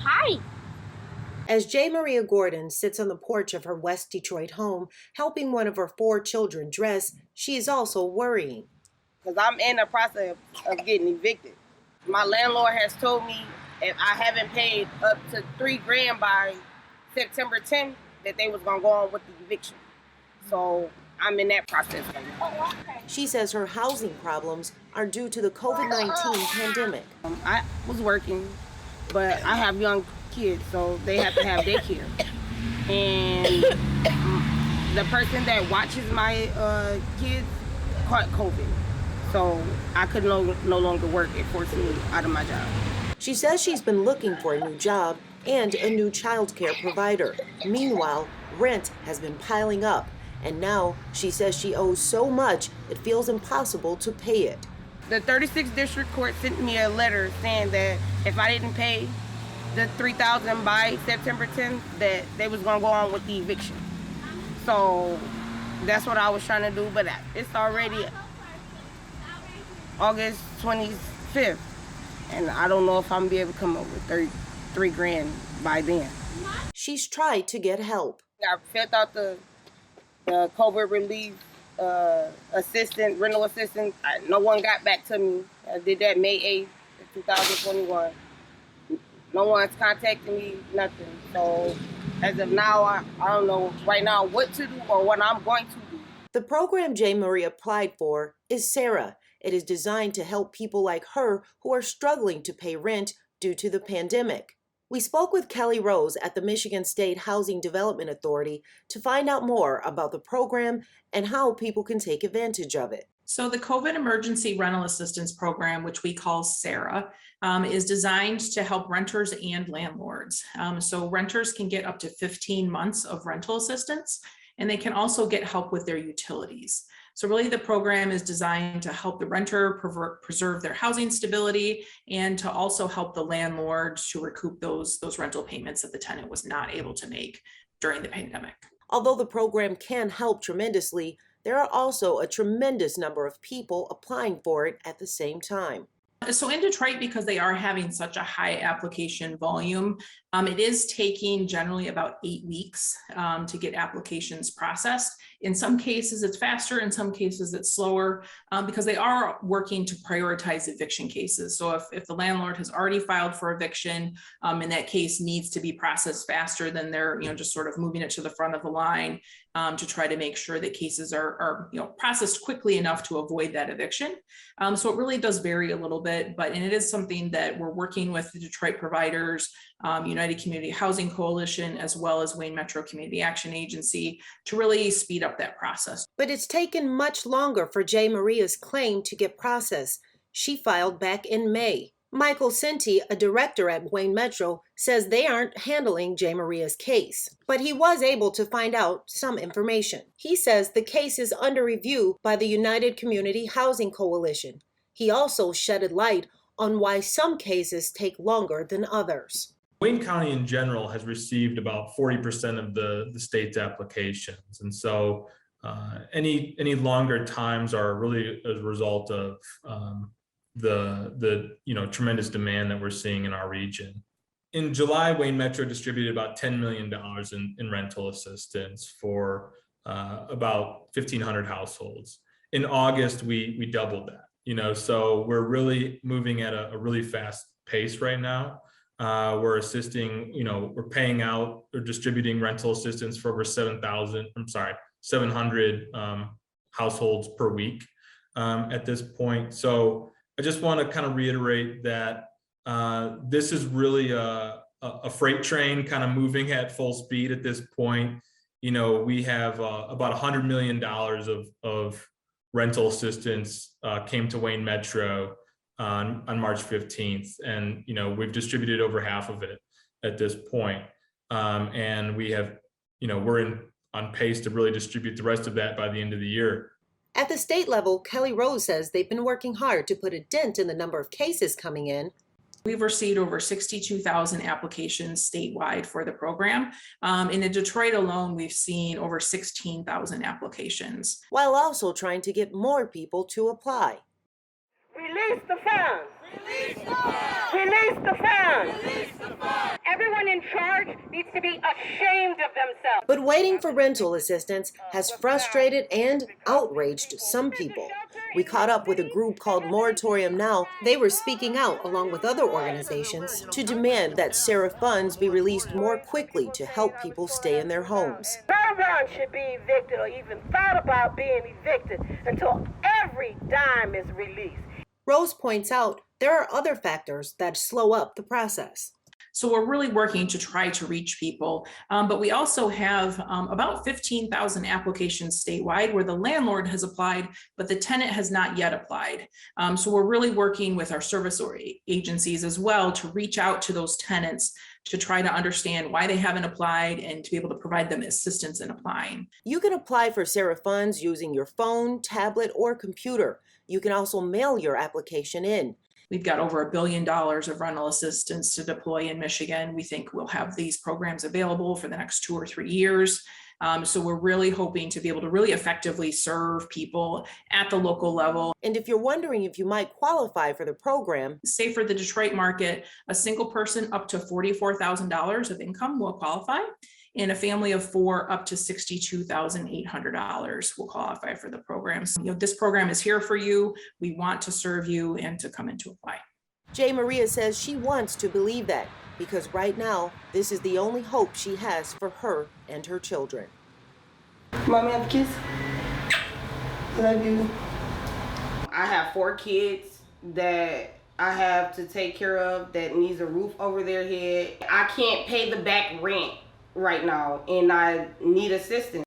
Hi. As J. Maria Gordon sits on the porch of her West Detroit home, helping one of her 4 children dress, she is also worrying. Because I'm in the process of getting evicted. My landlord has told me if I haven't paid up to $3,000 by September 10th, that they was going to go on with the eviction. So I'm in that process right now. She says her housing problems are due to the COVID-19 pandemic. I was working, but I have young kids, so they have to have daycare. And the person that watches my kids caught COVID. So I could no longer work. It forced me out of my job. She says she's been looking for a new job and a new child care provider. Meanwhile, rent has been piling up, and now she says she owes so much it feels impossible to pay it. The 36th District Court sent me a letter saying that if I didn't pay the $3,000 by September 10th, that they was gonna go on with the eviction. So that's what I was trying to do, but it's already August 25th, and I don't know if I'm gonna be able to come up with $3,000 by then. She's tried to get help. I filled out the COVID relief rental assistance. No one got back to me. I did that May 8th, 2021. No one's contacted me, nothing. So as of now, I don't know right now what to do or what I'm going to do. The program J. Marie applied for is Sarah. It is designed to help people like her who are struggling to pay rent due to the pandemic. We spoke with Kelly Rose at the Michigan State Housing Development Authority to find out more about the program and how people can take advantage of it. So the COVID Emergency Rental Assistance Program, which we call SARA, is designed to help renters and landlords. So renters can get up to 15 months of rental assistance, and they can also get help with their utilities. So really the program is designed to help the renter preserve their housing stability and to also help the landlord to recoup those rental payments that the tenant was not able to make during the pandemic. Although the program can help tremendously, there are also a tremendous number of people applying for it at the same time. So in Detroit, because they are having such a high application volume, it is taking generally about 8 weeks to get applications processed. In some cases, it's faster. In some cases, it's slower because they are working to prioritize eviction cases. So if the landlord has already filed for eviction and that case needs to be processed faster, then they're just sort of moving it to the front of the line to try to make sure that cases are processed quickly enough to avoid that eviction. So it really does vary a little bit, and it is something that we're working with the Detroit providers, United Community Housing Coalition, as well as Wayne Metro Community Action Agency to really speed up that process. But it's taken much longer for J. Maria's claim to get processed. She filed back in May. Michael Sinti, a director at Wayne Metro, says they aren't handling J. Maria's case, but he was able to find out some information. He says the case is under review by the United Community Housing Coalition. He also shedded light on why some cases take longer than others. Wayne County in general has received about 40% of the state's applications. And so any longer times are really as a result of the tremendous demand that we're seeing in our region. In July, Wayne Metro distributed about $10 million in rental assistance for about 1,500 households. In August, we doubled that. So we're really moving at a really fast pace right now. We're assisting, we're paying out or distributing rental assistance for over 700 households per week at this point. So I just want to kind of reiterate that this is really a freight train kind of moving at full speed at this point. We have about $100 million of rental assistance came to Wayne Metro on March 15th. And, we've distributed over half of it at this point. And we have, we're on pace to really distribute the rest of that by the end of the year. At the state level, Kelly Rose says they've been working hard to put a dent in the number of cases coming in. We've received over 62,000 applications statewide for the program. In Detroit alone, we've seen over 16,000 applications. While also trying to get more people to apply. Release the funds! Release the funds! Release the funds! Release the funds! Every charge needs to be ashamed of themselves. But waiting for rental assistance has frustrated and outraged some people. We caught up with a group called Moratorium Now. They were speaking out along with other organizations to demand that SARA funds be released more quickly to help people stay in their homes. No one should be evicted or even thought about being evicted until every dime is released. Rose points out there are other factors that slow up the process. So we're really working to try to reach people, but we also have about 15,000 applications statewide where the landlord has applied, but the tenant has not yet applied. So we're really working with our service agencies as well to reach out to those tenants to try to understand why they haven't applied and to be able to provide them assistance in applying. You can apply for SARA funds using your phone, tablet, or computer. You can also mail your application in. We've got over $1 billion of rental assistance to deploy in Michigan. We think we'll have these programs available for the next 2 or 3 years. So we're really hoping to be able to really effectively serve people at the local level. And if you're wondering if you might qualify for the program, say for the Detroit market, a single person up to $44,000 of income will qualify, and a family of 4 up to $62,800 will qualify for the programs. This program is here for you. We want to serve you and to come in to apply. J. Maria says she wants to believe that because right now, this is the only hope she has for her and her children. Mommy, have a kiss. Love you. I have 4 kids that I have to take care of that needs a roof over their head. I can't pay the back rent right now and I need assistance.